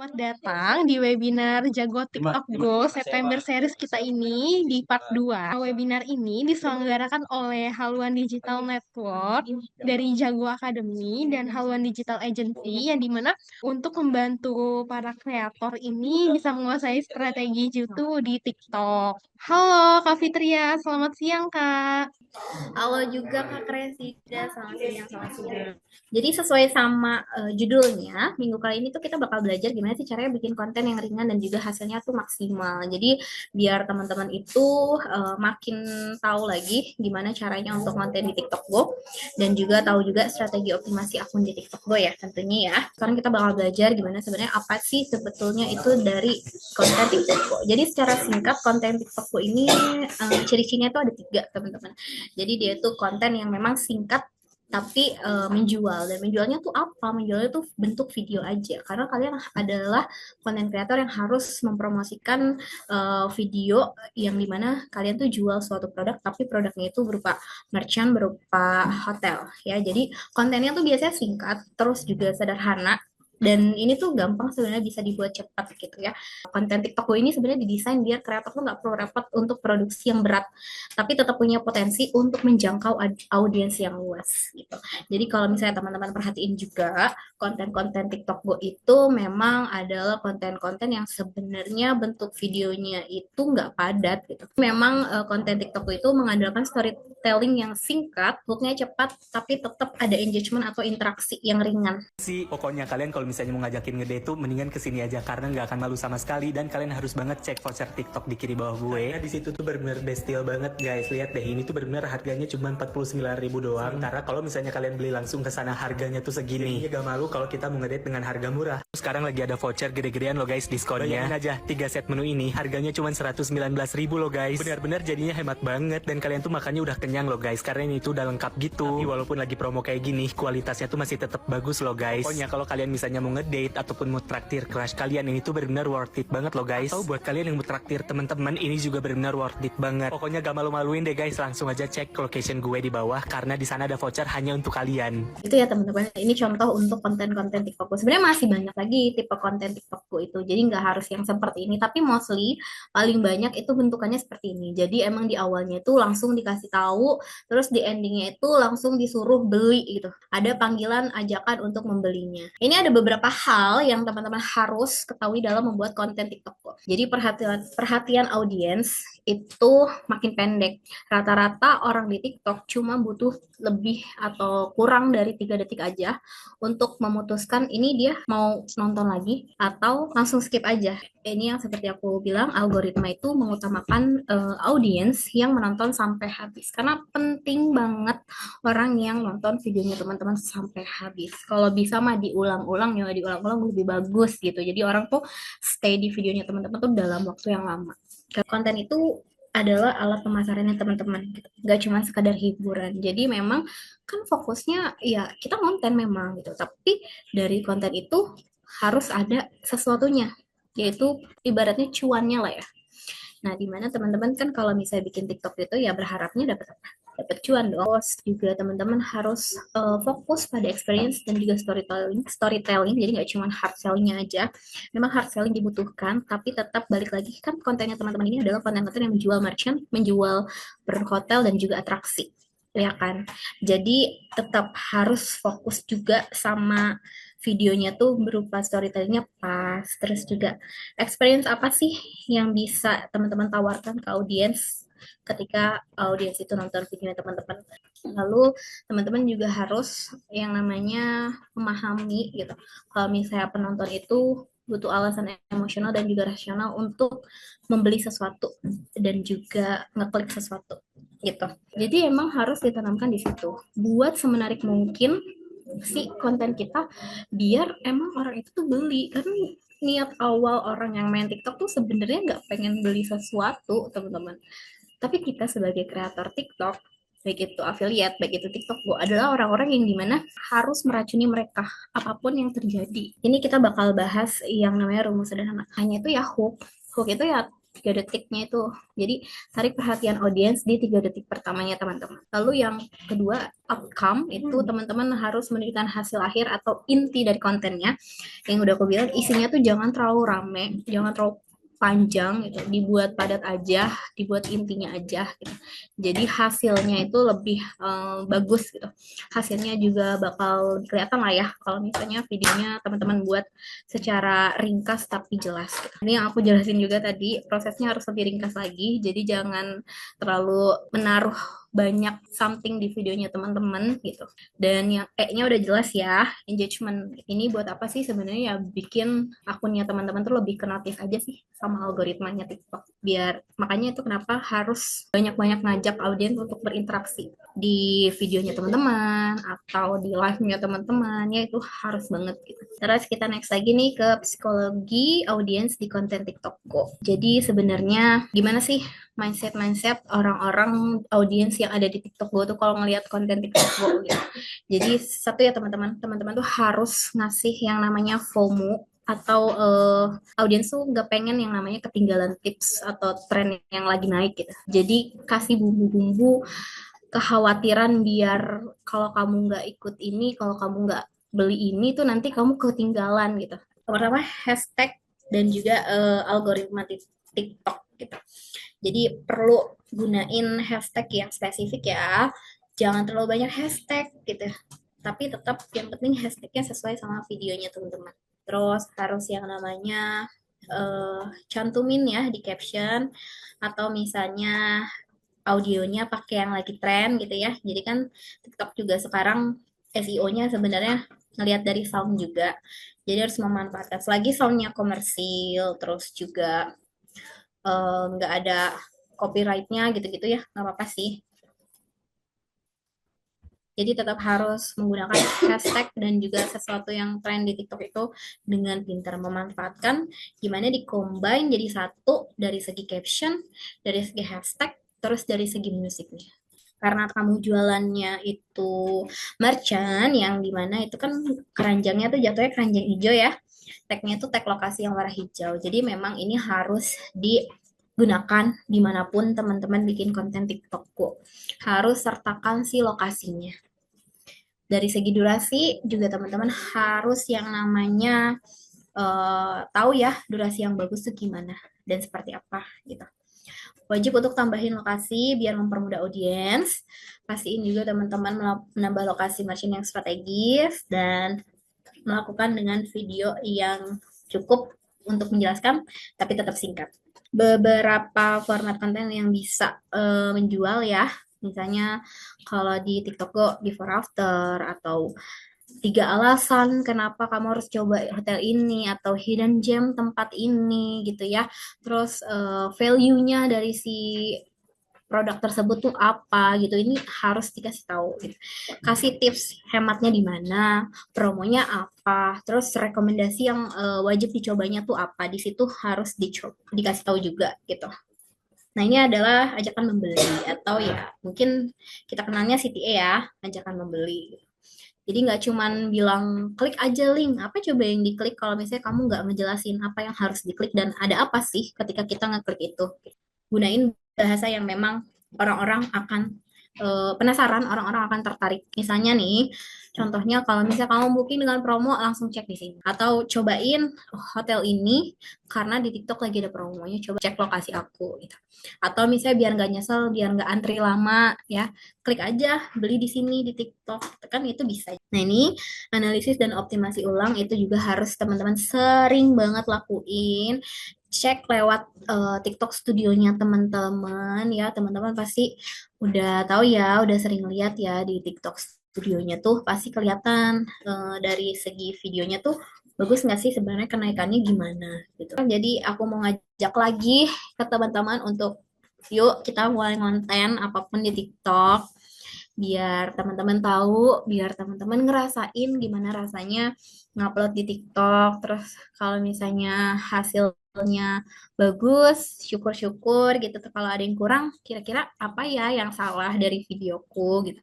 Selamat datang di webinar Jago TikTok Go September series kita ini di part 2. Webinar ini diselenggarakan oleh Haluan Digital Network dari Jago Academy dan Haluan Digital Agency yang dimana untuk membantu para kreator ini bisa menguasai strategi YouTube di TikTok. Halo Kak Fitria, selamat siang Kak. Halo juga Kak Kresida, selamat siang, selamat siang. Jadi sesuai sama judulnya, minggu kali ini tuh kita bakal belajar gimana sih caranya bikin konten yang ringan dan juga hasilnya tuh maksimal. Jadi biar teman-teman itu makin tahu lagi gimana caranya untuk konten di TikTok Go dan juga tahu juga strategi optimasi akun di TikTok Go ya tentunya ya. Sekarang kita bakal belajar gimana sebenarnya apa sih sebetulnya itu dari konten TikTok Go. Jadi secara singkat konten TikTok Go ini ciri-cirinya tuh ada 3 teman-teman. Jadi dia tuh konten yang memang singkat tapi menjual, dan menjualnya tuh apa? Menjualnya tuh bentuk video aja. Karena kalian adalah konten kreator yang harus mempromosikan video yang dimana kalian tuh jual suatu produk, tapi produknya itu berupa merchant, berupa hotel ya. Jadi kontennya tuh biasanya singkat, terus juga sederhana. Dan ini tuh gampang sebenarnya bisa dibuat cepat gitu ya. Konten TikTok gue ini sebenarnya didesain biar kreator tuh nggak perlu repot untuk produksi yang berat, tapi tetap punya potensi untuk menjangkau audiens yang luas gitu. Jadi kalau misalnya teman-teman perhatiin juga, konten-konten TikTok Go itu memang adalah konten-konten yang sebenarnya bentuk videonya itu nggak padat gitu. Memang konten TikTok Go itu mengandalkan storytelling yang singkat, hooknya cepat, tapi tetap ada engagement atau interaksi yang ringan. Sih, pokoknya kalian kalau misalnya mau ngajakin ngedate tuh mendingan kesini aja karena nggak akan malu sama sekali, dan kalian harus banget cek voucher TikTok di kiri bawah gue. Karena di situ tuh benar-benar best deal banget guys. Lihat deh, ini tuh benar-benar harganya cuma 49.000 doang. Karena kalau misalnya kalian beli langsung ke sana harganya tuh segini. Jadi gak malu kalau kita mau ngedate dengan harga murah. Sekarang lagi ada voucher gede-gedean loh guys diskonnya. Bayangin aja 3 set menu ini harganya cuma 119.000 loh guys. Benar-benar jadinya hemat banget, dan kalian tuh makannya udah kenyang loh guys karena ini tuh udah lengkap gitu. Tapi walaupun lagi promo kayak gini, kualitasnya tuh masih tetap bagus loh guys. Pokoknya kalau kalian misalnya mau ngedate ataupun mau traktir crush kalian, ini tuh benar-benar worth it banget loh guys. Atau buat kalian yang mau traktir teman-teman, ini juga benar-benar worth it banget. Pokoknya gak malu-maluin deh guys, langsung aja cek location gue di bawah karena di sana ada voucher hanya untuk kalian. Itu ya teman-teman, ini contoh untuk konten-konten TikTokku. Sebenarnya masih banyak lagi tipe konten TikTokku itu, jadi nggak harus yang seperti ini, tapi mostly paling banyak itu bentukannya seperti ini. Jadi emang di awalnya itu langsung dikasih tahu, terus di endingnya itu langsung disuruh beli gitu, ada panggilan ajakan untuk membelinya. Ini ada beberapa hal yang teman-teman harus ketahui dalam membuat konten TikTokku. Jadi perhatian audiens itu makin pendek. Rata-rata orang di TikTok cuma butuh lebih atau kurang dari 3 detik aja untuk memutuskan ini dia mau nonton lagi atau langsung skip aja. Ini yang seperti aku bilang, algoritma itu mengutamakan audiens yang menonton sampai habis, karena penting banget orang yang nonton videonya teman-teman sampai habis. Kalau bisa mah diulang-ulang ya, diulang-ulang lebih bagus gitu. Jadi orang tuh stay di videonya teman-teman tuh dalam waktu yang lama. Konten itu adalah alat pemasarannya teman-teman gitu. Gak cuma sekadar hiburan. Jadi memang kan fokusnya ya kita konten memang gitu, tapi dari konten itu harus ada sesuatunya, yaitu ibaratnya cuannya lah ya. Nah, di mana teman-teman kan kalau misalnya bikin TikTok itu ya berharapnya dapat apa? Dapat cuan dong. Terus juga teman-teman harus fokus pada experience dan juga storytelling. Jadi nggak cuma hard selling-nya aja. Memang hard selling dibutuhkan, tapi tetap balik lagi kan kontennya teman-teman ini adalah konten-konten yang menjual merchant, menjual berhotel dan juga atraksi, ya kan. Jadi tetap harus fokus juga sama videonya tuh berupa storytellingnya pas, terus juga experience apa sih yang bisa teman-teman tawarkan ke audiens ketika audiens itu nonton videonya teman-teman. Lalu teman-teman juga harus yang namanya memahami gitu, kalau misalnya penonton itu butuh alasan emosional dan juga rasional untuk membeli sesuatu dan juga ngeklik sesuatu gitu. Jadi emang harus ditanamkan di situ buat semenarik mungkin si konten kita, biar emang orang itu tuh beli. Kan niat awal orang yang main TikTok tuh sebenarnya nggak pengen beli sesuatu teman-teman, tapi kita sebagai kreator TikTok, baik itu affiliate, baik itu TikTok Go, adalah orang-orang yang dimana harus meracuni mereka apapun yang terjadi. Ini kita bakal bahas yang namanya rumus sederhana. Hanya itu ya hook. Hook itu ya 3 detiknya itu. Jadi tarik perhatian audiens di 3 detik pertamanya teman-teman. Lalu yang kedua, outcome itu teman-teman harus menunjukkan hasil akhir atau inti dari kontennya. Yang udah aku bilang isinya tuh jangan terlalu rame, jangan terlalu panjang gitu, dibuat padat aja, dibuat intinya aja gitu. Jadi hasilnya itu lebih bagus gitu. Hasilnya juga bakal kelihatan lah ya kalau misalnya videonya teman-teman buat secara ringkas tapi jelas gitu. Ini yang aku jelasin juga tadi, prosesnya harus lebih ringkas lagi. Jadi jangan terlalu menaruh banyak something di videonya teman-teman gitu. Dan yang E-nya udah jelas ya, engagement. Ini buat apa sih sebenarnya? Ya bikin akunnya teman-teman tuh lebih ke notice aja sih sama algoritmanya TikTok. Biar makanya itu kenapa harus banyak-banyak ngajak audiens untuk berinteraksi di videonya teman-teman atau di live-nya teman-teman, ya itu harus banget gitu. Terus kita next lagi nih ke psikologi audiens di konten TikTokku. Jadi sebenarnya gimana sih mindset orang-orang audiens yang ada di TikTok gue tuh kalau ngelihat konten TikTok gue gitu. Jadi satu ya teman-teman tuh harus ngasih yang namanya FOMO atau audiens tuh nggak pengen yang namanya ketinggalan tips atau tren yang lagi naik gitu. Jadi kasih bumbu-bumbu kekhawatiran biar kalau kamu nggak ikut ini, kalau kamu nggak beli ini tuh nanti kamu ketinggalan gitu. Pertama hashtag dan juga algoritma TikTok gitu. Jadi perlu gunain hashtag yang spesifik ya. Jangan terlalu banyak hashtag gitu. Tapi tetap yang penting hashtagnya sesuai sama videonya teman-teman. Terus harus yang namanya cantumin ya di caption atau misalnya audionya pakai yang lagi tren gitu ya. Jadi kan TikTok juga sekarang SEO-nya sebenarnya ngelihat dari sound juga. Jadi harus memanfaatkan selagi soundnya komersil, terus juga nggak ada copyrightnya gitu-gitu ya, nggak apa-apa sih. Jadi tetap harus menggunakan hashtag dan juga sesuatu yang tren di TikTok itu dengan pintar memanfaatkan gimana di-combine jadi satu dari segi caption, dari segi hashtag, terus dari segi musiknya. Karena kamu jualannya itu merchant yang dimana itu kan keranjangnya tuh jatuhnya keranjang hijau ya. Tagnya tuh tag lokasi yang warna hijau. Jadi memang ini harus digunakan dimanapun teman-teman bikin konten TikTokku. Harus sertakan si lokasinya. Dari segi durasi juga teman-teman harus yang namanya tahu ya durasi yang bagus tuh gimana dan seperti apa gitu. Wajib untuk tambahin lokasi biar mempermudah audiens. Pastiin juga teman-teman menambah lokasi merchant yang strategis dan melakukan dengan video yang cukup untuk menjelaskan tapi tetap singkat. Beberapa format konten yang bisa menjual ya. Misalnya kalau di TikTok Go before after atau 3 alasan kenapa kamu harus coba hotel ini atau hidden gem tempat ini gitu ya. Terus value-nya dari si produk tersebut tuh apa gitu. Ini harus dikasih tahu gitu. Kasih tips hematnya di mana, promonya apa, terus rekomendasi yang wajib dicobanya tuh apa. Di situ harus dikasih tahu juga gitu. Nah, ini adalah ajakan membeli atau ya mungkin kita kenalnya CTA ya, ajakan membeli. Jadi nggak cuman bilang klik aja link, apa coba yang diklik kalau misalnya kamu nggak ngejelasin apa yang harus diklik dan ada apa sih ketika kita ngeklik itu. Gunain bahasa yang memang orang-orang akan penasaran, orang-orang akan tertarik. Misalnya nih, contohnya kalau misalnya kamu booking dengan promo, langsung cek di sini. Atau cobain hotel ini karena di TikTok lagi ada promonya, coba cek lokasi aku. Gitu. Atau misalnya biar nggak nyesel, biar nggak antri lama, ya klik aja beli di sini di TikTok, kan itu bisa. Nah ini analisis dan optimasi ulang itu juga harus teman-teman sering banget lakuin. Cek lewat TikTok studionya teman-teman ya, teman-teman pasti udah tahu ya, udah sering lihat ya di TikTok studionya tuh pasti kelihatan dari segi videonya tuh bagus nggak sih sebenarnya kenaikannya gimana gitu. Jadi aku mau ngajak lagi ke teman-teman untuk yuk kita mulai konten apapun di TikTok biar teman-teman tahu, biar teman-teman ngerasain gimana rasanya ngupload di TikTok. Terus kalau misalnya hasilnya bagus, syukur-syukur gitu. Kalau ada yang kurang, kira-kira apa ya yang salah dari videoku gitu.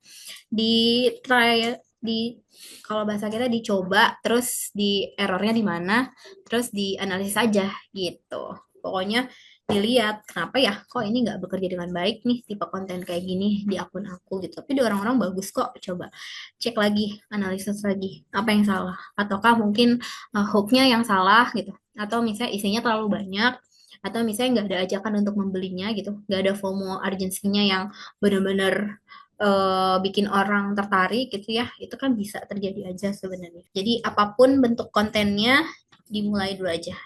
Di try di kalau bahasa kita dicoba, terus di errornya di mana, terus dianalisis aja gitu. Pokoknya dilihat kenapa ya kok ini nggak bekerja dengan baik nih tipe konten kayak gini di akun aku gitu. Tapi di orang-orang bagus kok. Coba cek lagi, analisis lagi apa yang salah. Ataukah mungkin hook-nya yang salah gitu. Atau misalnya isinya terlalu banyak. Atau misalnya nggak ada ajakan untuk membelinya gitu. Nggak ada FOMO urgency-nya yang benar-benar bikin orang tertarik gitu ya. Itu kan bisa terjadi aja sebenarnya. Jadi apapun bentuk kontennya dimulai dulu aja.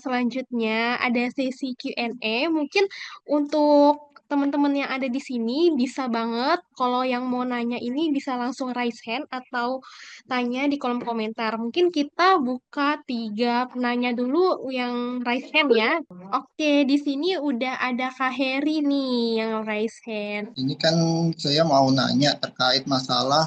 Selanjutnya ada sesi Q&A. Mungkin untuk teman-teman yang ada di sini bisa banget kalau yang mau nanya ini bisa langsung raise hand atau tanya di kolom komentar. Mungkin kita buka 3 penanya dulu yang raise hand ya. Oke, di sini udah ada Kak Heri nih yang raise hand. Ini kan saya mau nanya terkait masalah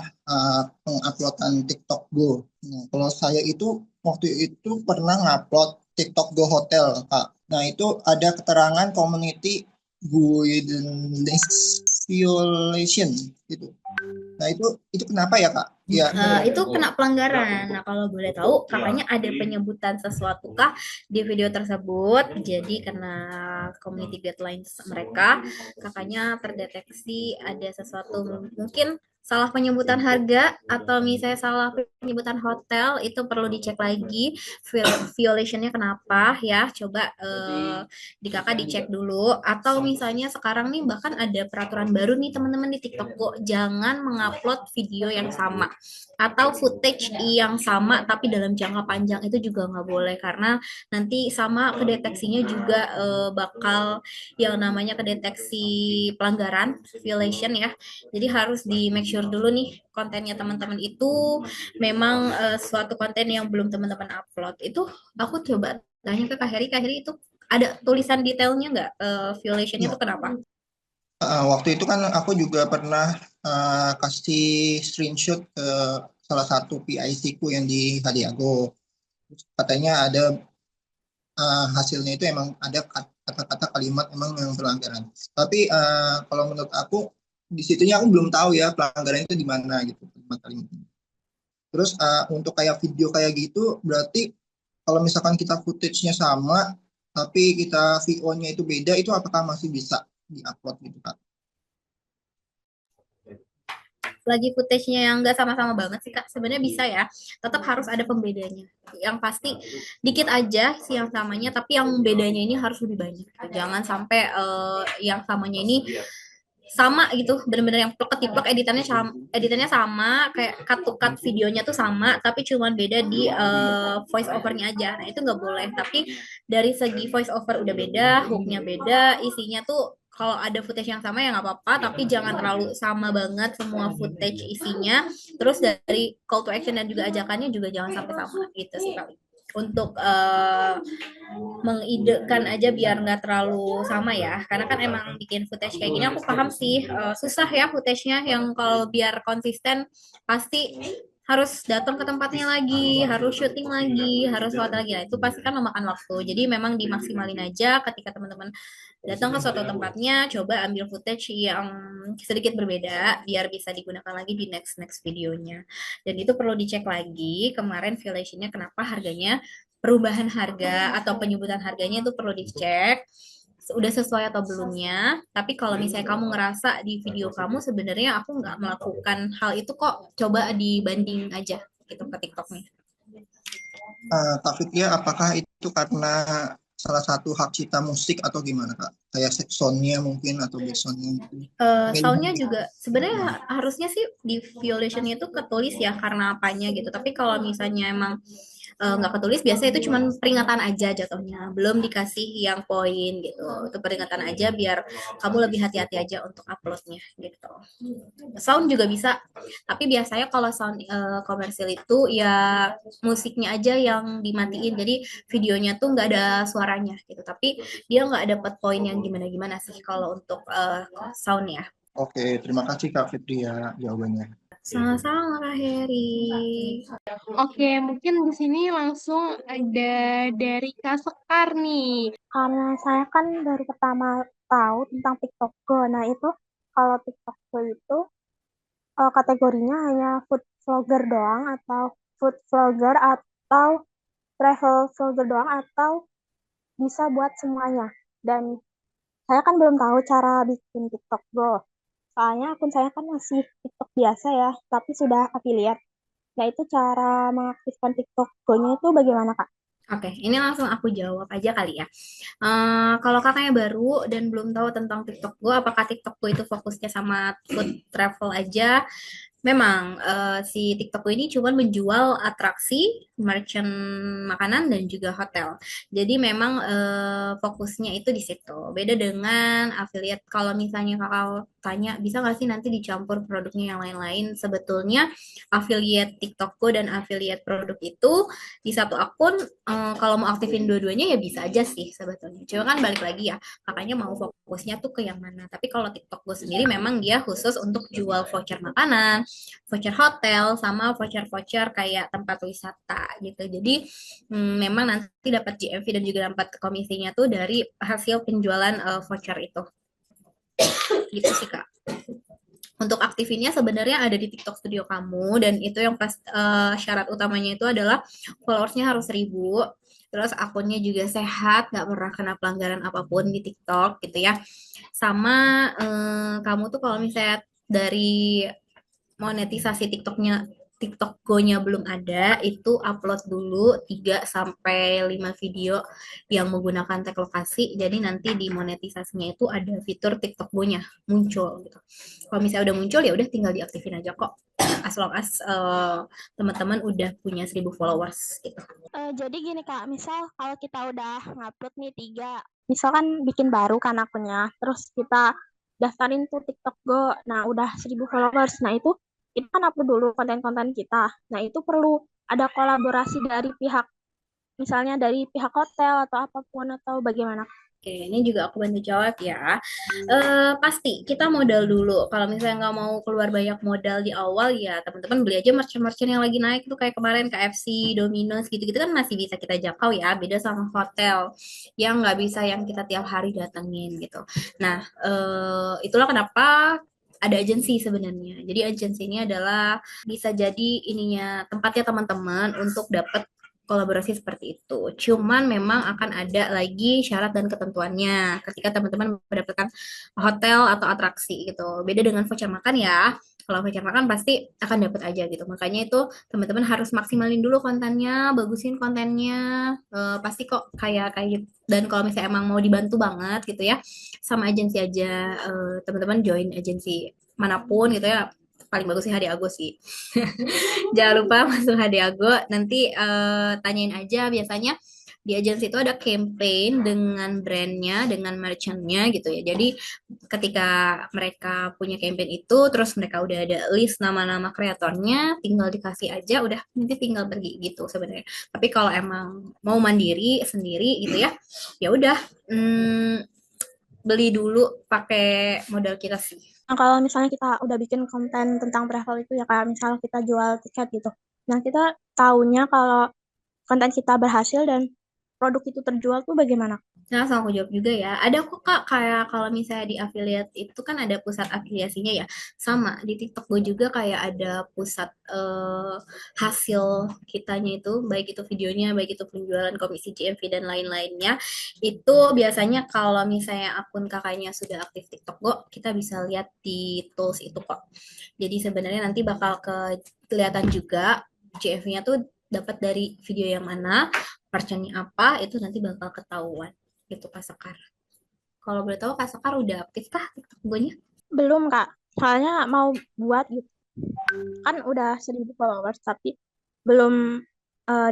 penguploadan TikTok Go. Nah, kalau saya itu waktu itu pernah ngupload TikTok Go Hotel, Kak. Nah, itu ada keterangan community guidance violation gitu. Nah, itu kenapa ya, Kak? Ya, Itu kena pelanggaran. Nah, kalau boleh tahu, kakaknya ada penyebutan sesuatu kah di video tersebut? Jadi karena community guidelines mereka, kakaknya terdeteksi ada sesuatu mungkin salah penyebutan harga atau misalnya salah penyebutan hotel itu perlu dicek lagi violationnya kenapa ya coba di kakak dicek dulu atau misalnya sekarang nih bahkan ada peraturan baru nih teman-teman di TikTok kok jangan mengupload video yang sama atau footage yang sama tapi dalam jangka panjang itu juga nggak boleh karena nanti sama kedeteksinya juga bakal yang namanya kedeteksi pelanggaran violation ya jadi harus di make sure dulu nih kontennya teman-teman itu memang suatu konten yang belum teman-teman upload itu aku coba tanya ke Kak Heri itu ada tulisan detailnya nggak violationnya itu kenapa? waktu itu kan aku juga pernah kasih screenshot ke salah satu PIC ku yang di Hadiago. Katanya ada hasilnya itu emang ada kata-kata kalimat emang yang pelanggaran. Tapi kalau menurut aku di situnya aku belum tahu ya pelanggaran itu di mana gitu kalimat-kalimatnya. Terus untuk kayak video kayak gitu berarti kalau misalkan kita footage-nya sama tapi kita VO-nya itu beda itu apakah masih bisa diupload gitu Kak? Lagi footage-nya yang nggak sama-sama banget sih Kak, sebenarnya bisa ya. Tetap harus ada pembedanya. Yang pasti dikit aja sih yang samanya, tapi yang bedanya ini harus lebih banyak. Jangan sampai yang samanya ini sama gitu, bener-bener yang plek-ketiplek editannya sama, kayak cut to cut videonya tuh sama, tapi cuman beda di voice overnya aja. Nah itu nggak boleh. Tapi dari segi voice over udah beda, hooknya beda, isinya tuh kalau ada footage yang sama ya nggak apa-apa, tapi jangan terlalu sama banget semua footage isinya. Terus dari call to action dan juga ajakannya juga jangan sampai sama gitu sih kali. Untuk mengidekan aja biar nggak terlalu sama ya. Karena kan emang bikin footage kayak gini aku paham sih susah ya footage-nya yang kalau biar konsisten pasti harus datang ke tempatnya lagi, harus syuting lagi, harus foto lagi. Nah, itu pasti kan memakan waktu. Jadi memang dimaksimalin aja ketika teman-teman datang ke suatu tempatnya, coba ambil footage yang sedikit berbeda biar bisa digunakan lagi di next videonya. Dan itu perlu dicek lagi kemarin violationnya kenapa harganya perubahan harga atau penyebutan harganya itu perlu dicek udah sesuai atau belumnya. Tapi kalau misalnya kamu ngerasa di video kamu sebenarnya aku nggak melakukan hal itu kok, coba dibanding aja gitu ke TikToknya. Kak Fitria, apakah itu karena salah satu hak cipta musik atau gimana Kak? Kayak soundnya mungkin atau backsoundnya mungkin? Soundnya juga sebenarnya harusnya sih di violationnya itu ketulis ya karena apanya gitu. Tapi kalau misalnya emang nggak ketulis biasanya itu cuma peringatan aja jatuhnya belum dikasih yang poin gitu itu peringatan aja biar kamu lebih hati-hati aja untuk uploadnya gitu sound juga bisa tapi biasanya kalau sound komersil itu ya musiknya aja yang dimatiin jadi videonya tuh nggak ada suaranya gitu tapi dia nggak dapat poin yang gimana-gimana sih kalau untuk sound ya. Oke, terima kasih Kak Fitria jawabannya. Sama-sama Kak Heri. Oke, mungkin di sini langsung ada dari Kak Sekar nih. Karena saya kan dari pertama tahu tentang TikTok Go. Nah, itu kalau TikTok Go itu kategorinya hanya food vlogger doang atau food vlogger atau travel vlogger doang atau bisa buat semuanya. Dan saya kan belum tahu cara bikin TikTok Go. Soalnya akun saya kan masih TikTok biasa ya, tapi sudah affiliate. Nah, itu cara mengaktifkan TikTok Go-nya itu bagaimana, Kak? Oke, ini langsung aku jawab aja kali ya. Kalau kakaknya baru dan belum tahu tentang TikTok Go, apakah TikTok Go itu fokusnya sama food travel aja? Memang si TikTok ini cuma menjual atraksi, merchant makanan dan juga hotel. Jadi memang fokusnya itu di situ. Beda dengan affiliate. Kalau misalnya kakak tanya, bisa nggak sih nanti dicampur produknya yang lain-lain? Sebetulnya affiliate TikTokku dan affiliate produk itu di satu akun, kalau mau aktifin dua-duanya ya bisa aja sih sebetulnya. Cuma kan balik lagi ya, kakaknya mau fokusnya tuh ke yang mana. Tapi kalau TikTok gue sendiri memang dia khusus untuk jual voucher makanan, voucher hotel, sama voucher-voucher kayak tempat wisata gitu. Jadi memang nanti dapat GMV dan juga dapat komisinya tuh dari hasil penjualan voucher itu. Gitu sih Kak. Untuk aktifinnya sebenarnya ada di TikTok Studio kamu dan itu yang pas syarat utamanya itu adalah followersnya harus 1.000, terus akunnya juga sehat, nggak pernah kena pelanggaran apapun di TikTok gitu ya. Sama kamu tuh kalau misalnya dari monetisasi TikToknya TikTok Go-nya belum ada, itu upload dulu 3 sampai 5 video yang menggunakan tag lokasi. Jadi nanti di monetisasinya itu ada fitur TikTok Go-nya muncul gitu. Kalau misalnya udah muncul ya udah tinggal diaktifin aja kok. As long as teman-teman udah punya 1.000 followers gitu. Jadi gini Kak, misal kalau kita udah ngupload nih 3, misalkan bikin baru kan akunnya, terus kita daftarin tuh TikTok Go, nah udah 1.000 followers, nah itu kan upload dulu konten-konten kita. Nah itu perlu ada kolaborasi dari pihak, misalnya dari pihak hotel atau apapun atau bagaimana. Oke, ini juga aku bantu jawab ya. Pasti kita modal dulu. Kalau misalnya nggak mau keluar banyak modal di awal, ya teman-teman beli aja merchant-merchant yang lagi naik tuh kayak kemarin KFC, Domino's gitu-gitu kan masih bisa kita jangkau ya. Beda sama hotel yang nggak bisa yang kita tiap hari datengin gitu. Nah, itulah kenapa ada agensi sebenarnya. Jadi agensi ini adalah bisa jadi ininya tempatnya teman-teman untuk dapat kolaborasi seperti itu. Cuman memang akan ada lagi syarat dan ketentuannya ketika teman-teman mendapatkan hotel atau atraksi gitu. Beda dengan voucher makan ya. Kalau voucher makan pasti akan dapat aja gitu. Makanya itu teman-teman harus maksimalin dulu kontennya, bagusin kontennya. Pasti kok kayak gitu. Dan kalau misalnya emang mau dibantu banget gitu ya, sama agensi aja. Teman-teman join agensi manapun gitu ya. Paling bagus sih Hadi Ago sih. Jangan lupa masuk Hadiago. Nanti tanyain aja biasanya di agensi itu ada campaign dengan brandnya, dengan merchantnya gitu ya. Jadi ketika mereka punya campaign itu, terus mereka udah ada list nama-nama kreatornya, tinggal dikasih aja, udah nanti tinggal pergi gitu sebenarnya. Tapi kalau emang mau mandiri sendiri gitu ya, ya udah beli dulu pakai modal kita sih. Nah, kalau misalnya kita udah bikin konten tentang travel itu ya kayak misal kita jual tiket gitu. Nah, kita tahunya kalau konten kita berhasil dan produk itu terjual tuh bagaimana? Nah, langsung aku jawab juga ya. Ada kok Kak, kayak kalau misalnya di affiliate itu kan ada pusat afiliasinya ya. Sama, di TikTok gue juga kayak ada pusat hasil kitanya itu, baik itu videonya, baik itu penjualan komisi GMV dan lain-lainnya. Itu biasanya kalau misalnya akun kakaknya sudah aktif TikTok Go, kita bisa lihat di tools itu kok. Jadi sebenarnya nanti bakal kelihatan juga GMV-nya tuh dapat dari video yang mana, merchant-nya apa, itu nanti bakal ketahuan gitu Kak Sekar. Kalau boleh tahu Kak Sekar udah aktif kah TikTok Go-nya? Belum, Kak. Soalnya mau buat gitu. Kan udah 1.000 followers, tapi belum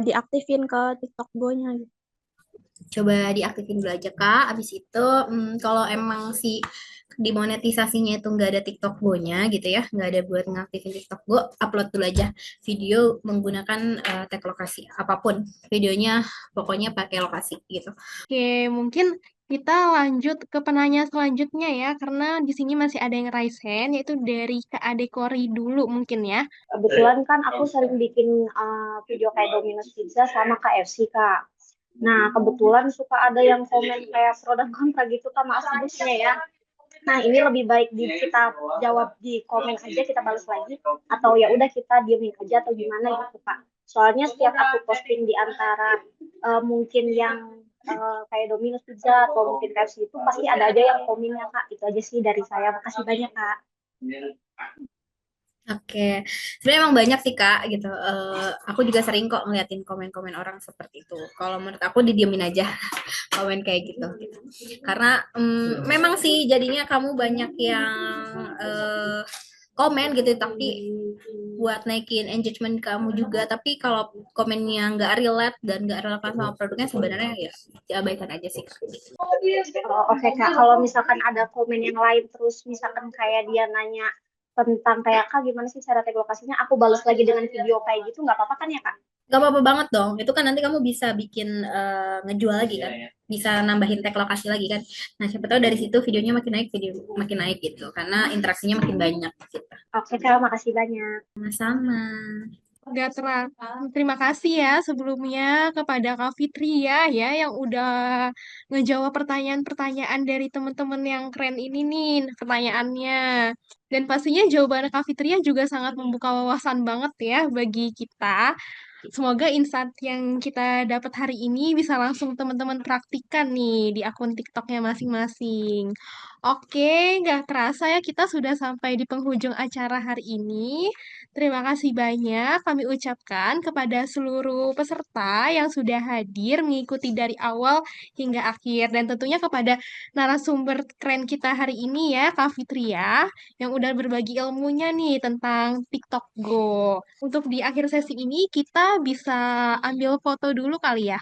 diaktifin ke TikTok Go-nya gitu. Coba diaktifin dulu aja Kak. Abis itu kalau emang si dimonetisasinya itu nggak ada TikTok Go-nya gitu ya, nggak ada buat ngaktifin TikTok Go, upload dulu aja video menggunakan tag lokasi apapun. Videonya pokoknya pakai lokasi gitu. Oke, mungkin kita lanjut ke penanya selanjutnya ya, karena di sini masih ada yang raise hand, yaitu dari Kak Ade Kori dulu mungkin ya. Kebetulan kan aku sering bikin video kayak Domino's Pizza sama KFC, Kak. Nah, kebetulan suka ada yang komen kayak pro dan kontra gitu, Kak. Maaf sebutnya ya. Nah, ini lebih baik kita jawab di komen aja, kita balas lagi. Atau ya udah kita diemin aja atau gimana gitu, Kak. Soalnya setiap aku posting di antara mungkin yang kayak Domino's Pizza atau mungkin KFC itu pasti ada aja yang komennya Kak. Itu aja sih dari saya. Makasih banyak Kak. Oke, sebenarnya emang banyak sih Kak gitu. Aku juga sering kok ngeliatin komen-komen orang seperti itu. Kalau menurut aku didiemin aja komen kayak gitu. Karena memang sih jadinya kamu banyak yang komen gitu, tapi buat naikin engagement kamu juga. Tapi kalau komennya nggak relate dan nggak relevan sama produknya, sebenarnya ya diabaikan aja sih Kak. Oke Kak, kalau misalkan ada komen yang lain terus misalkan kayak dia nanya tentang kayak Kak gimana sih cara tag lokasinya, aku balas lagi dengan video kayak gitu nggak apa-apa kan ya Kak? Gak apa-apa banget dong. Itu kan nanti kamu bisa bikin ngejual lagi kan. Bisa nambahin tag lokasi lagi kan. Nah, siapa tahu dari situ videonya makin naik, video makin naik gitu. Karena interaksinya makin banyak gitu. Oke Kak, makasih banyak. Sama-sama. Terima kasih ya sebelumnya kepada Kak Fitria ya yang udah ngejawab pertanyaan-pertanyaan dari teman-teman yang keren ini nih pertanyaannya. Dan pastinya jawaban Kak Fitria juga sangat membuka wawasan banget ya bagi kita. Semoga insight yang kita dapat hari ini bisa langsung teman-teman praktikkan nih di akun TikToknya masing-masing. Oke, nggak terasa ya kita sudah sampai di penghujung acara hari ini. Terima kasih banyak kami ucapkan kepada seluruh peserta yang sudah hadir mengikuti dari awal hingga akhir. Dan tentunya kepada narasumber keren kita hari ini ya, Kak Fitria, yang udah berbagi ilmunya nih tentang TikTok Go. Untuk di akhir sesi ini kita bisa ambil foto dulu kali ya.